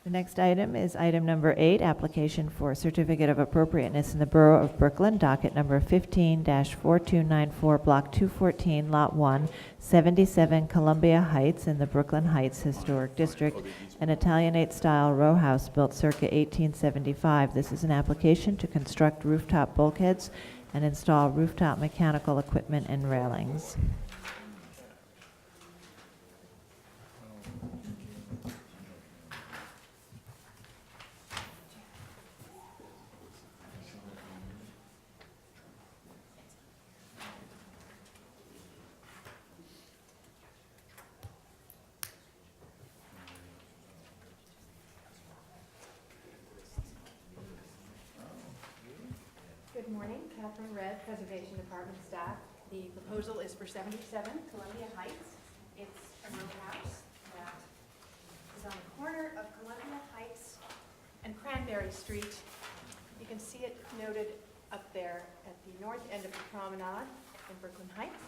The next item is item number 8, application for certificate of appropriateness in the Borough of Brooklyn, docket number 15-4294, block 214, lot 1, 77 Columbia Heights in the Brooklyn Heights Historic District, an Italianate-style row house built circa 1875. This is an application to construct rooftop bulkheads and install rooftop mechanical equipment and railings. Good morning, Catherine Redd, Preservation Department staff. The proposal is for 77 Columbia Heights. It's a row house that is on the corner of Columbia Heights and Cranberry Street. You can see it noted up there at the north end of the promenade in Brooklyn Heights.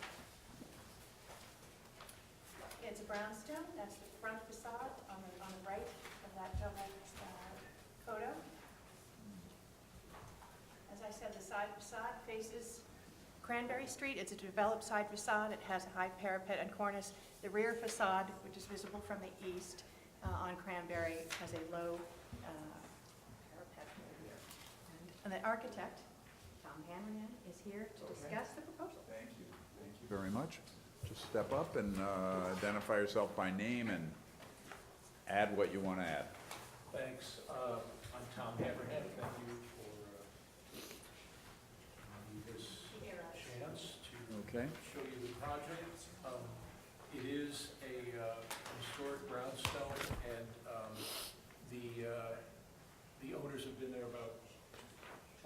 It's a brownstone. That's the front facade on the right of that double photo. As I said, the side facade faces Cranberry Street. It's a developed side facade. It has a high parapet and cornice. The rear facade, which is visible from the east on Cranberry, has a low parapet in the rear. And the architect, Tom Hanrahan, is here to discuss the proposal. Thank you. Thank you very much. Just step up and identify yourself by name and add what you want to add. Thanks. I'm Tom Hanrahan. Thank you for this chance to Okay. show you the project. It is a historic brownstone, and the owners have been there about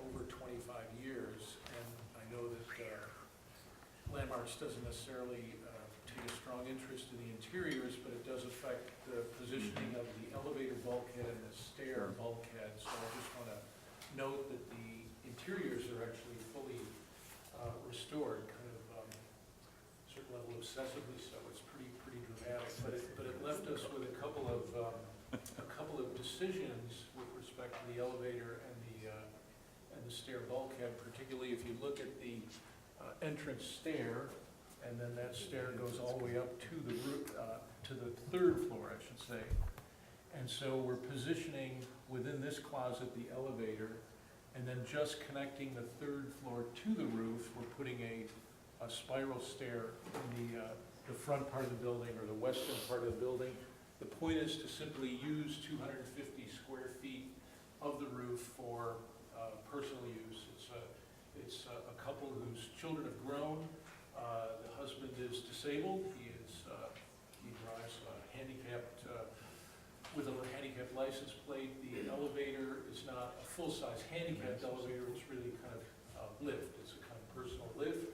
over 25 years, and I know that Landmarks doesn't necessarily take a strong interest in the interiors, but it does affect the positioning of the elevator bulkhead and the stair bulkhead. So I just want to note that the interiors are actually fully restored, kind of a certain level obsessively so. It's pretty dramatic, but it left us with a couple of decisions with respect to the elevator and the stair bulkhead, particularly if you look at the entrance stair, and then that stair goes all the way up to the roof, to the third floor, I should say. And so we're positioning within this closet the elevator, and then just connecting the third floor to the roof, we're putting a spiral stair in the front part of the building, or the western part of the building. The point is to simply use 250 square feet of the roof for personal use. It's a couple whose children have grown. The husband is disabled. He drives handicapped with a handicapped license plate. The elevator is not a full-size handicapped elevator. It's really kind of a lift. It's a kind of personal lift.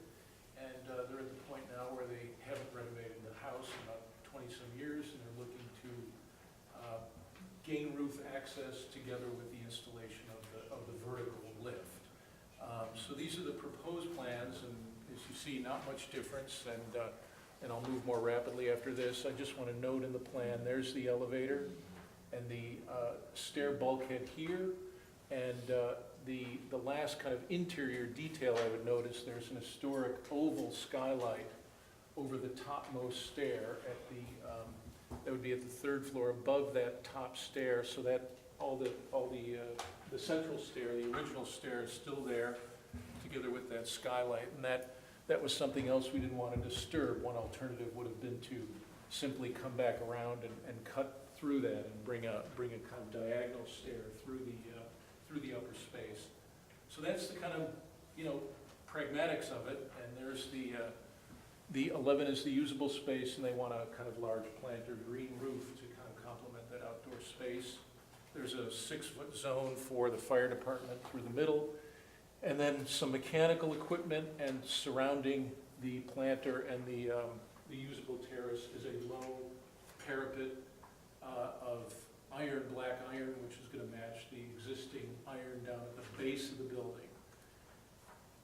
And they're at the point now where they haven't renovated the house in about 20-some years, and they're looking to gain roof access together with the installation of the vertical lift. So these are the proposed plans, and as you see, not much difference, and I'll move more rapidly after this. I just want to note in the plan, there's the elevator and the stair bulkhead here, and the last kind of interior detail I would notice, there's an historic oval skylight over the topmost stair at that would be at the third floor above that top stair, so that all the central stair, the original stair, is still there together with that skylight, and that was something else we didn't want to disturb. One alternative would have been to simply come back around and cut through that and bring a kind of diagonal stair through the upper space. So that's the kind of pragmatics of it. And there's the 11 is the usable space, and they want a kind of large planter green roof to kind of complement that outdoor space. There's a 6-foot zone for the fire department through the middle, and then some mechanical equipment, and surrounding the planter and the usable terrace is a low parapet of black iron, which is going to match the existing iron down at the base of the building.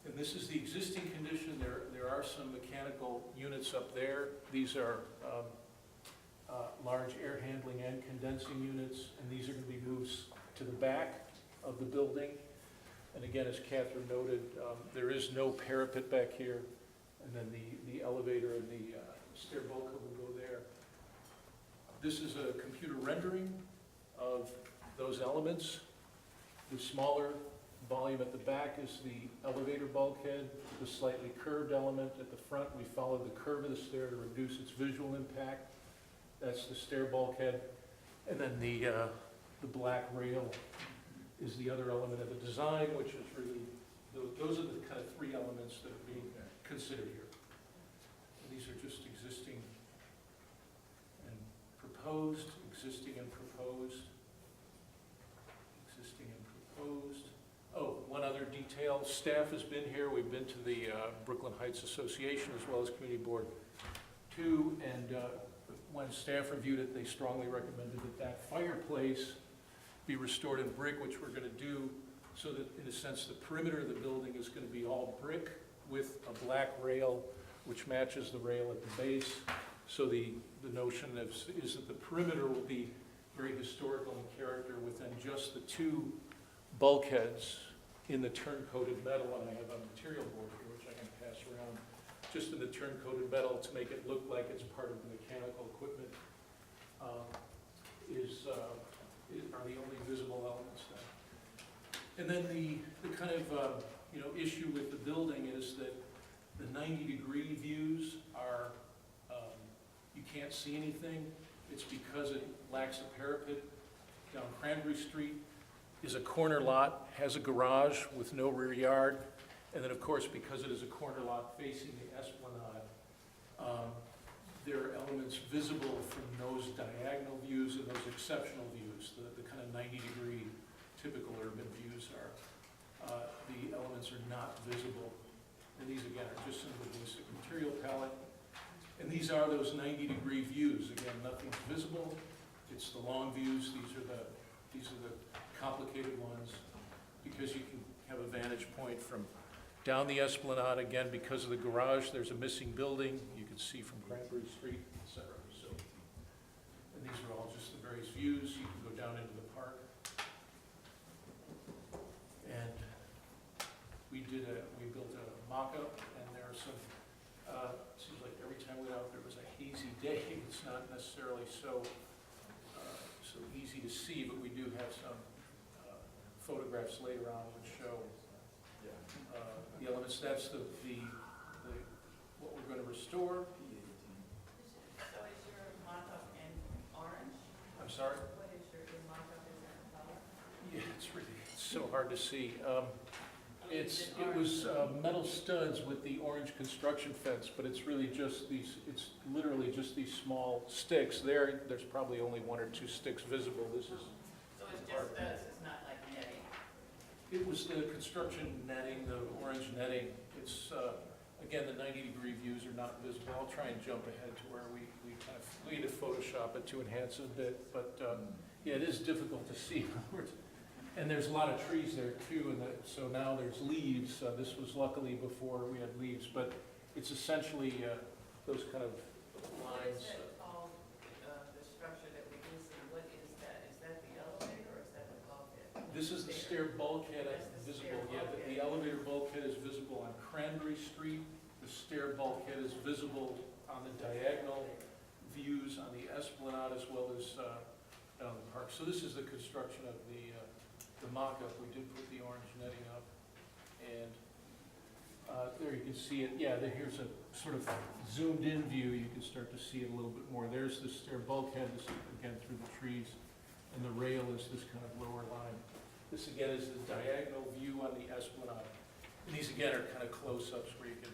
And this is the existing condition. There are some mechanical units up there. These are large air handling and condensing units, and these are going to be moved to the back of the building. And again, as Catherine noted, there is no parapet back here, and then the elevator and the stair bulkhead will go there. This is a computer rendering of those elements. The smaller volume at the back is the elevator bulkhead, the slightly curved element at the front. We follow the curve of the stair to reduce its visual impact. That's the stair bulkhead. And then the black rail is the other element of the design, which is really, those are the kind of three elements that are being considered here. And these are just existing and proposed, existing and proposed, existing and proposed. Oh, one other detail, staff has been here. We've been to the Brooklyn Heights Association as well as Community Board 2, and when staff reviewed it, they strongly recommended that that fireplace be restored in brick, which we're going to do, so that in a sense the perimeter of the building is going to be all brick with a black rail which matches the rail at the base. So the notion is that the perimeter will be very historical in character within just the two bulkheads in the turn-coated metal, and I have a material board here which I can pass around, just in the turn-coated metal to make it look like it's part of the mechanical equipment, are the only visible elements there. And then the kind of issue with the building is that the 90-degree views are, you can't see anything. It's because it lacks a parapet. Down Cranberry Street is a corner lot, has a garage with no rear yard, and then of course because it is a corner lot facing the Esplanade, there are elements visible from those diagonal views and those exceptional views, the kind of 90-degree typical urban views are, the elements are not visible. And these again are just some of the basic material palette. And these are those 90-degree views. Again, nothing's visible. It's the long views. These are the complicated ones, because you can have a vantage point from down the Esplanade. Again, because of the garage, there's a missing building. You can see from Cranberry Street, etc. So, and these are all just the various views. You can go down into the park. And we built a mock-up, and there are some, seems like every time we went out there was a hazy day. It's not necessarily so easy to see, but we do have some photographs later on which show the elements. That's the what we're going to restore. So is your mock-up in orange? I'm sorry? What is your mock-up in that color? Yeah, it's so hard to see. It was metal studs with the orange construction fence, but it's really just these, it's literally just these small sticks. There's probably only one or two sticks visible. This is, So it's just this, it's not like netting? it was the construction netting, the orange netting. It's, again, the 90-degree views are not visible. I'll try and jump ahead to where we need to Photoshop it to enhance it a bit, but yeah, it is difficult to see. And there's a lot of trees there too, and so now there's leaves. This was luckily before we had leaves, but it's essentially those kind of What is lines. that called, the structure that we do see? What is that? Is that the elevator or is that the bulkhead? This is the stair bulkhead That's the visible. stair Yeah, bulkhead. the elevator bulkhead is visible on Cranberry Street. The stair bulkhead is visible on the diagonal views on the Esplanade as well as down the park. So this is the construction of the mock-up. We did put the orange netting up, and there you can see it. Yeah, here's a sort of zoomed-in view. You can start to see it a little bit more. There's the stair bulkhead, this is, again, through the trees, and the rail is this kind of lower line. This, again, is the diagonal view on the Esplanade. And these, again, are kind of close-ups where you can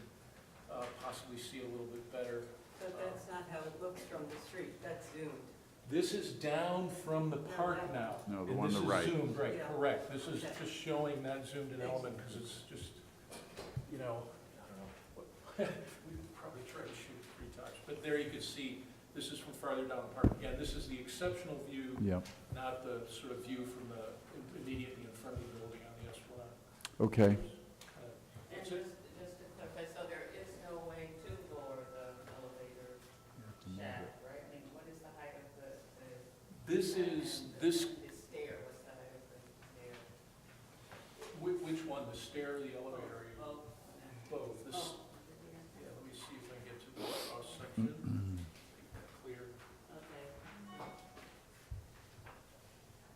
possibly see a little bit better. But that's not how it looks from the street, that's zoomed. This is down from the park now. No, the And one on the right. This is zoomed, right, Yeah. correct. This is Okay. just showing that zoomed-in element, because it's just, I don't know, we probably tried to shoot it 3 times. But there you can see, this is from farther down the park. Again, this is the exceptional view, Yep. not the sort of view from the immediately in front of the building on the Esplanade. Okay. And just to clarify, so there is no way to lower the elevator shaft, right? I mean, what is the height one, the stair or the elevator, Oh, both. This, oh, yeah, let me see if I can get to the cross section. Make that clear. okay.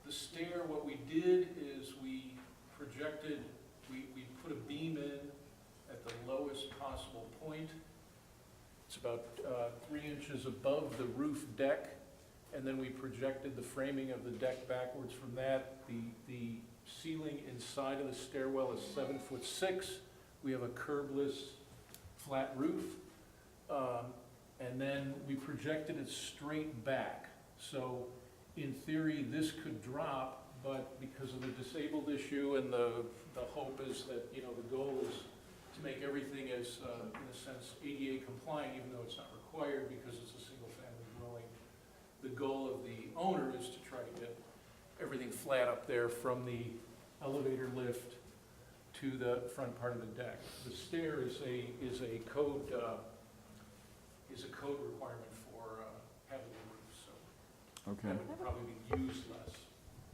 The stair, what we did is we projected, we put a beam in at the lowest possible point. It's about 3 inches above the roof deck, and then we projected the framing of the deck backwards from that. The ceiling inside of the stairwell is 7'6". We have a curbless flat roof. And then we projected it straight back. So in theory, this could drop, but because of the disabled issue and the hope is that, you know, the goal is to make everything as, in a sense, ADA compliant, even though it's not required because it's a single-family dwelling. The goal of the owner is to try to get everything flat up there from the elevator lift to the front part of the deck. The stair is a code requirement for habitable roofs, so Okay. that would probably be used less.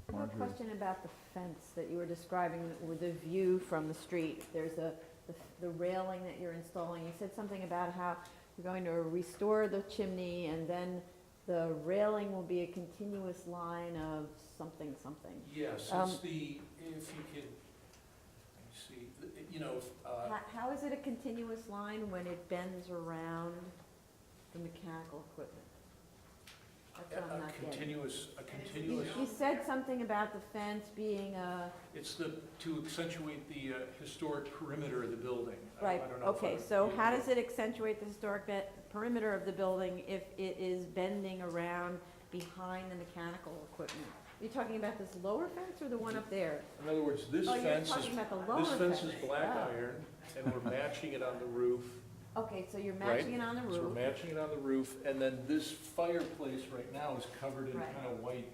I have a Marjorie. question about the fence that you were describing with the view from the street. There's the railing that you're installing. You said something about how you're going to restore the chimney and then the railing will be a continuous line of something. Yes, Um, it's the, if you could, let me see, you know, How is it a continuous line when it bends around the mechanical equipment? That's what I'm not getting. continuous, You said something about the fence being a, it's to accentuate the historic perimeter of the building. right, I don't know if okay, I- so how does it accentuate the historic perimeter of the building if it is bending around behind the mechanical equipment? Are you talking about this lower fence or the one up there? In other words, this Oh, you're fence is, talking about the lower this fence is fence. black Oh. iron, and we're matching it on the roof. Okay, so you're Right. matching it on the So we're roof. matching it on the roof, and then this fireplace right now is covered in Right. kind of white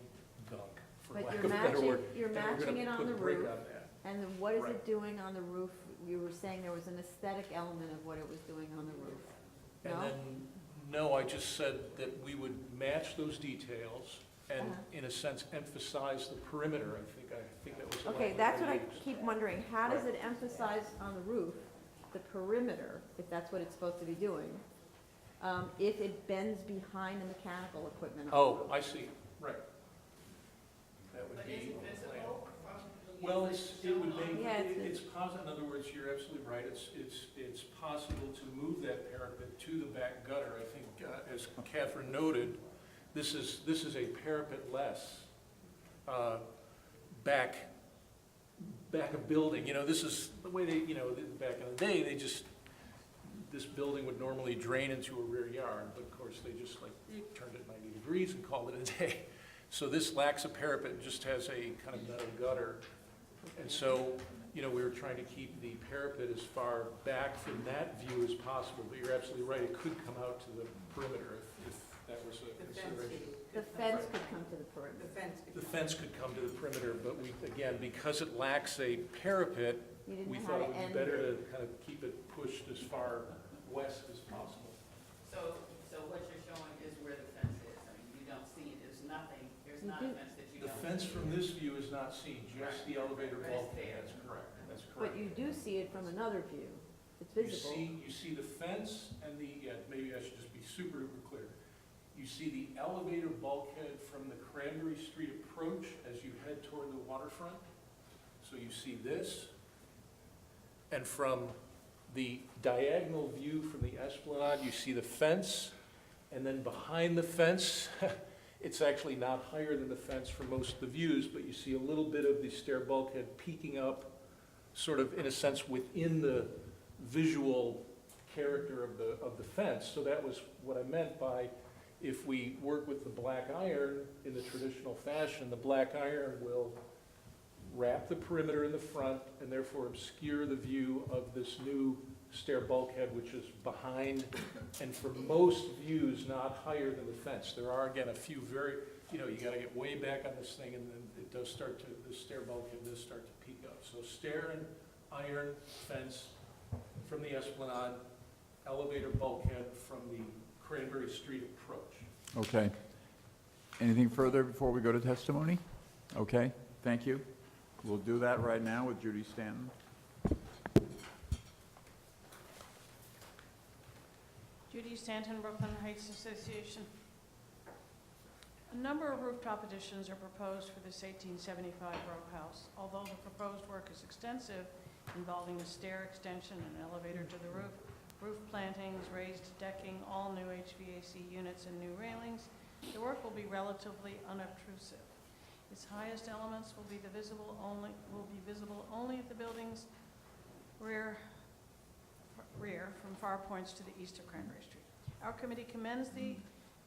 gunk, for But lack you're of a better matching, word. you're And we're matching gonna it on put the brick roof. on that. And then what is Right. it doing on the roof? You were saying there was an aesthetic element of what it was doing on the roof. And No? then, no, I just said that we would match those details and, Uh-huh. in a sense, emphasize the perimeter. I think that was the Okay, language that's what I used. keep wondering. How does it emphasize on the roof, the perimeter, if that's what it's supposed to be doing, if it bends behind the mechanical equipment? on the Oh, roof? I see, right. That would But be. is it visible from the? Well, it would make, Yeah, it's- it's possible, in other words, you're absolutely right, it's possible to move that parapet to the back gutter. I think, as Catherine noted, this is a parapet-less, back of building. You know, this is the way they, you know, back in the day, this building would normally drain into a rear yard, but of course, they just like turned it 90 degrees and called it a day. So this lacks a parapet, and just has a kind of metal gutter. And so, you know, we were trying to keep the parapet as far back from that view as possible, but you're absolutely right, it could come out to the perimeter if that was a The fence consideration. could- The fence could come to the perimeter. The fence could. The fence could come to the perimeter, but we, again, because it lacks a parapet, You didn't we know thought how it to would end be better it. to kind of keep it pushed as far west as possible. So what you're showing is where the fence is. I mean, you don't see, there's nothing, there's You not do. a fence that you The don't see. fence from this view is not seen, just the elevator Right, right bulkhead, there. that's correct, that's But correct. you do see it from another view. It's You visible. see the fence and the, yeah, maybe I should just be super clear. You see the elevator bulkhead from the Cranberry Street approach as you head toward the waterfront. So you see this. And from the diagonal view from the Esplanade, you see the fence. And then behind the fence, it's actually not higher than the fence for most of the views, but you see a little bit of the stair bulkhead peeking up, sort of in a sense within the visual character of the fence. So that was what I meant by, if we work with the black iron in the traditional fashion, the black iron will wrap the perimeter in the front and therefore obscure the view of this new stair bulkhead, which is behind, and for most views, not higher than the fence. There are, again, a few very, you know, you gotta get way back on this thing, and then it does start to, the stair bulkhead does start to peak up. So stair and iron fence from the Esplanade, elevator bulkhead from the Cranberry Street approach. Okay. Anything further before we go to testimony? Okay, thank you. We'll do that right now with Judy Stanton. Judy Stanton, Brooklyn Heights Association. A number of rooftop additions are proposed for this 1875 row house. Although the proposed work is extensive, involving a stair extension and elevator to the roof plantings, raised decking, all new HVAC units and new railings, the work will be relatively unobtrusive. Its highest elements will be visible only at the building's rear from far points to the east of Cranberry Street. Our committee commends the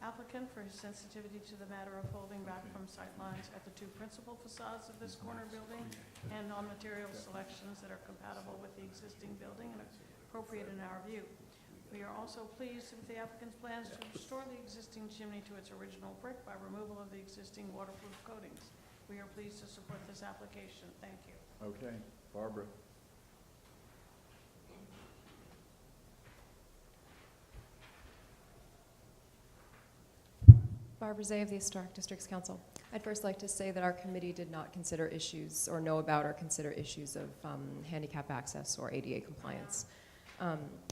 applicant for his sensitivity to the matter of holding back from sight lines at the two principal facades of this corner building and on material selections that are compatible with the existing building and appropriate in our view. We are also pleased with the applicant's plans to restore the existing chimney to its original brick by removal of the existing waterproof coatings. We are pleased to support this application. Thank you. Okay, Barbara. Barbara Zay of the Historic Districts Council. I'd first like to say that our committee did not consider issues or know about or consider issues of handicap access or ADA compliance.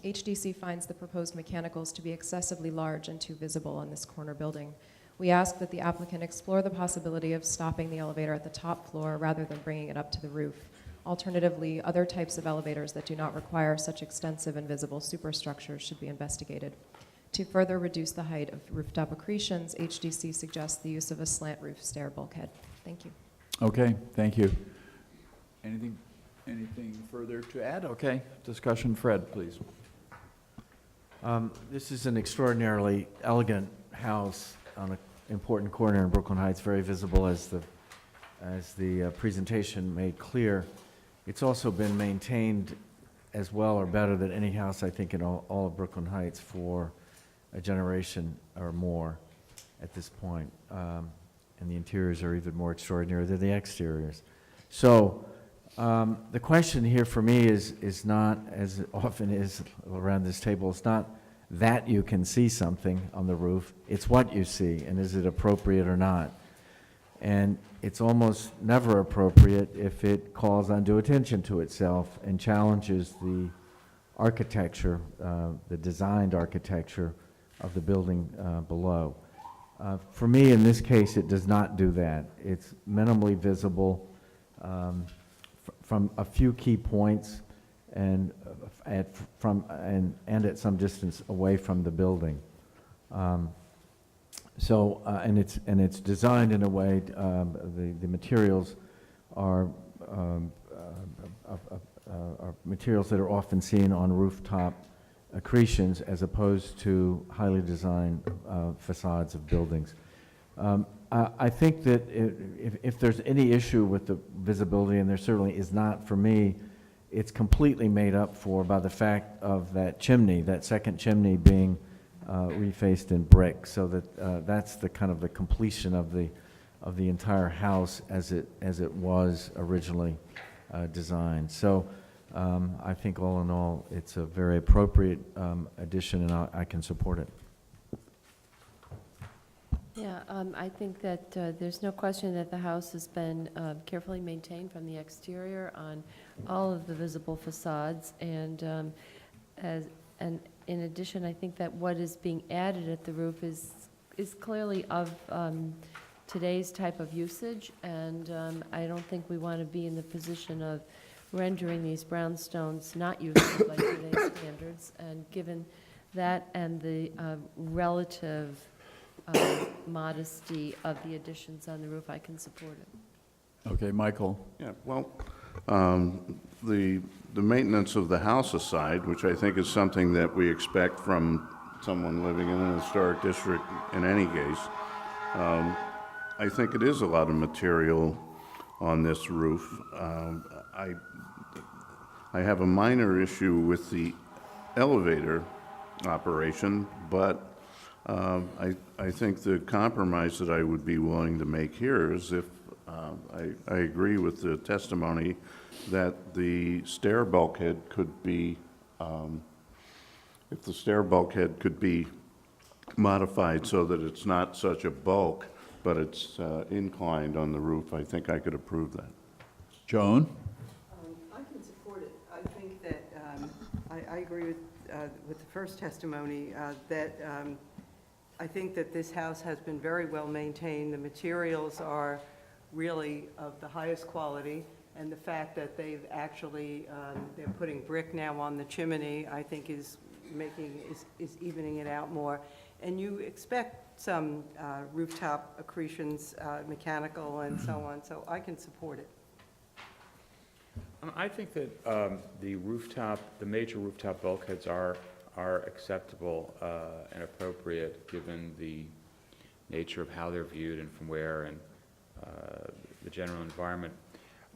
HDC finds the proposed mechanicals to be excessively large and too visible on this corner building. We ask that the applicant explore the possibility of stopping the elevator at the top floor rather than bringing it up to the roof. Alternatively, other types of elevators that do not require such extensive and visible superstructures should be investigated. To further reduce the height of rooftop accretions, HDC suggests the use of a slant roof stair bulkhead. Thank you. Okay, thank you. Anything further to add? Okay, discussion. Fred, please. This is an extraordinarily elegant house on an important corner in Brooklyn Heights, very visible as the presentation made clear. It's also been maintained as well or better than any house, I think, in all of Brooklyn Heights for a generation or more at this point. And the interiors are even more extraordinary than the exteriors. So the question here for me is not, as it often is around this table, it's not that you can see something on the roof, it's what you see, and is it appropriate or not. And it's almost never appropriate if it calls undue attention to itself and challenges the architecture, the designed architecture of the building below. For me, in this case, it does not do that. It's minimally visible from a few key points and at some distance away from the building. And it's designed in a way. The materials are materials that are often seen on rooftop accretions as opposed to highly designed facades of buildings. I think that if there's any issue with the visibility, and there certainly is not for me, it's completely made up for by the fact of that chimney, that second chimney being refaced in brick, so that that's the kind of the completion of the entire house as it was originally designed. So I think all in all, it's a very appropriate addition, and I can support it. Yeah, I think that there's no question that the house has been carefully maintained from the exterior on all of the visible facades, and in addition, I think that what is being added at the roof is clearly of today's type of usage, and I don't think we want to be in the position of rendering these brownstones not usable by today's standards, and given that and the relative modesty of the additions on the roof, I can support it. Okay, Michael. Yeah, well, the maintenance of the house aside, which I think is something that we expect from someone living in an historic district in any case, I think it is a lot of material on this roof. I have a minor issue with the elevator operation, but I think the compromise that I would be willing to make here is if I agree with the testimony that the stair bulkhead could be, if the stair bulkhead could be modified so that it's not such a bulk, but it's inclined on the roof, I think I could approve that. Joan? I can support it. I think that, I agree with the first testimony, that I think that this house has been very well maintained. The materials are really of the highest quality, and the fact that they've actually, they're putting brick now on the chimney, I think is evening it out more. And you expect some rooftop accretions, mechanical and so on, so I can support it. I think that the major rooftop bulkheads are acceptable and appropriate, given the nature of how they're viewed and from where, and the general environment.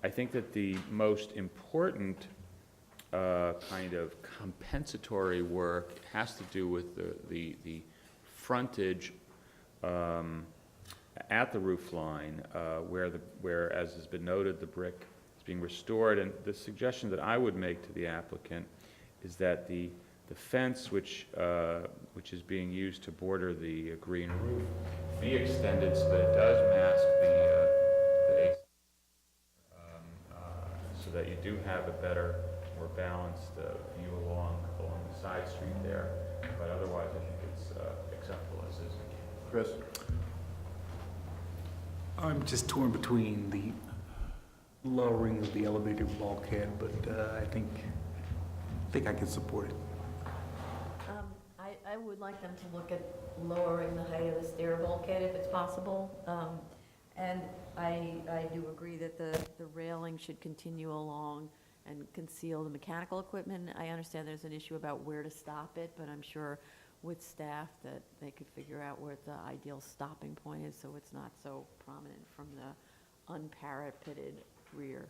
I think that the most important kind of compensatory work has to do with the frontage at the roof line, where, as has been noted, the brick is being restored. And the suggestion that I would make to the applicant is that the fence, which is being used to border the green roof, be extended so that it does mask the so that you do have a better, more balanced view along the side street there. But otherwise, I think it's acceptable as is. Chris? I'm just torn between the lowering of the elevator bulkhead, but I think I can support it. I would like them to look at lowering the height of the stair bulkhead if it's possible. And I do agree that the railing should continue along and conceal the mechanical equipment. I understand there's an issue about where to stop it, but I'm sure with staff that they could figure out where the ideal stopping point is so it's not so prominent from the unparapeted rear.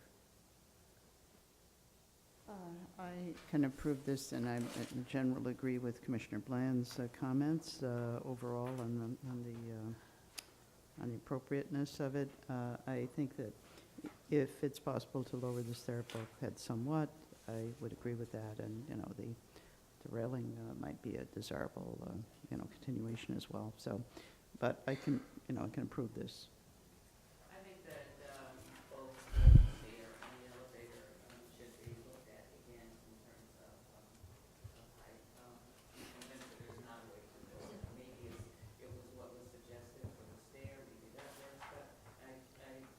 I can approve this, and I in general agree with Commissioner Bland's comments overall on the appropriateness of it. I think that if it's possible to lower the stair bulkhead somewhat, I would agree with that, and the railing might be a desirable continuation as well. So, but I can approve this. I think that both the stair and the elevator should be looked at again in terms of height. I'm convinced that there's not a way to do it. Maybe it was what was suggested for the stair, maybe that works,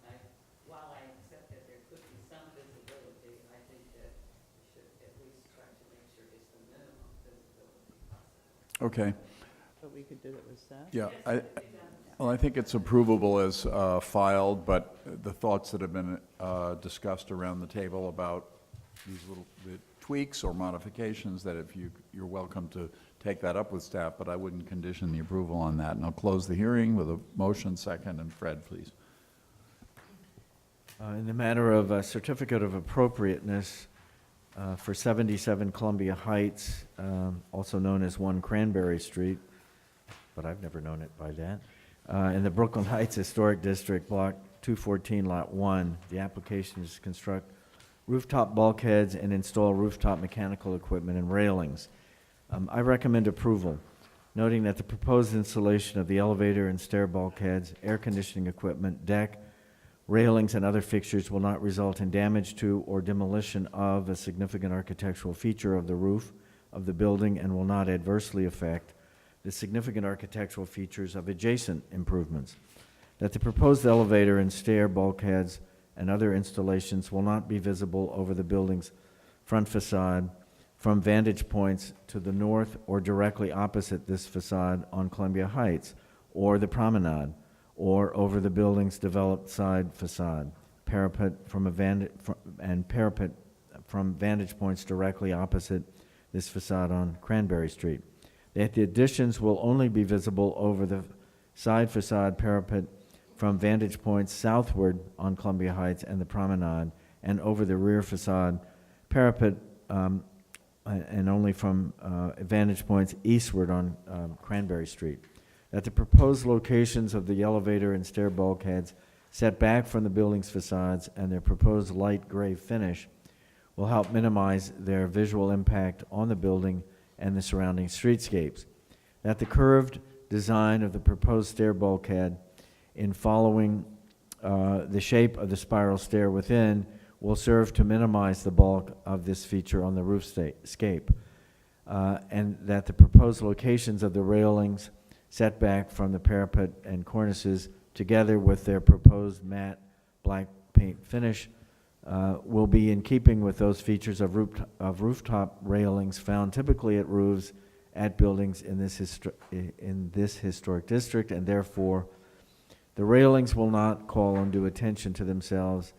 but while I accept that there could be some visibility, I think that we should at least try to make sure it's the minimum visibility possible. Okay. But we could do it with staff? Yeah, I think it's approvable as filed, but the thoughts that have been discussed around the table about these little tweaks or modifications, that if you're welcome to take that up with staff, but I wouldn't condition the approval on that. And I'll close the hearing with a motion second, and Fred, please. In the matter of certificate of appropriateness for 77 Columbia Heights, also known as 1 Cranberry Street, but I've never known it by that, in the Brooklyn Heights Historic District, Block 214, Lot 1, the application is to construct rooftop bulkheads and install rooftop mechanical equipment and railings. I recommend approval, noting that the proposed installation of the elevator and stair bulkheads, air conditioning equipment, deck, railings, and other fixtures will not result in damage to or demolition of a significant architectural feature of the roof of the building and will not adversely affect the significant architectural features of adjacent improvements. That the proposed elevator and stair bulkheads and other installations will not be visible over the building's front facade from vantage points to the north or directly opposite this facade on Columbia Heights or the promenade, or over the building's developed side facade, parapet from vantage points directly opposite this facade on Cranberry Street. That the additions will only be visible over the side facade parapet from vantage points southward on Columbia Heights and the promenade, and over the rear facade parapet and only from vantage points eastward on Cranberry Street. That the proposed locations of the elevator and stair bulkheads set back from the building's facades and their proposed light gray finish will help minimize their visual impact on the building and the surrounding streetscapes. That the curved design of the proposed stair bulkhead in following the shape of the spiral stair within will serve to minimize the bulk of this feature on the roofscape. and that the proposed locations of the railings setback from the parapet and cornices, together with their proposed matte black paint finish, will be in keeping with those features of rooftop railings found typically at roofs at buildings in this historic district, and therefore the railings will not call undue attention to themselves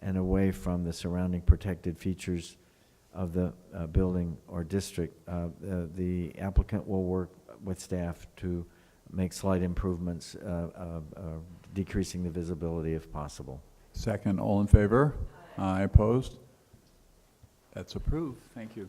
and away from the surrounding protected features of the building or district. The applicant will work with staff to make slight improvements, decreasing the visibility if possible. Second, all in favor? Aye, opposed? That's approved. Thank you.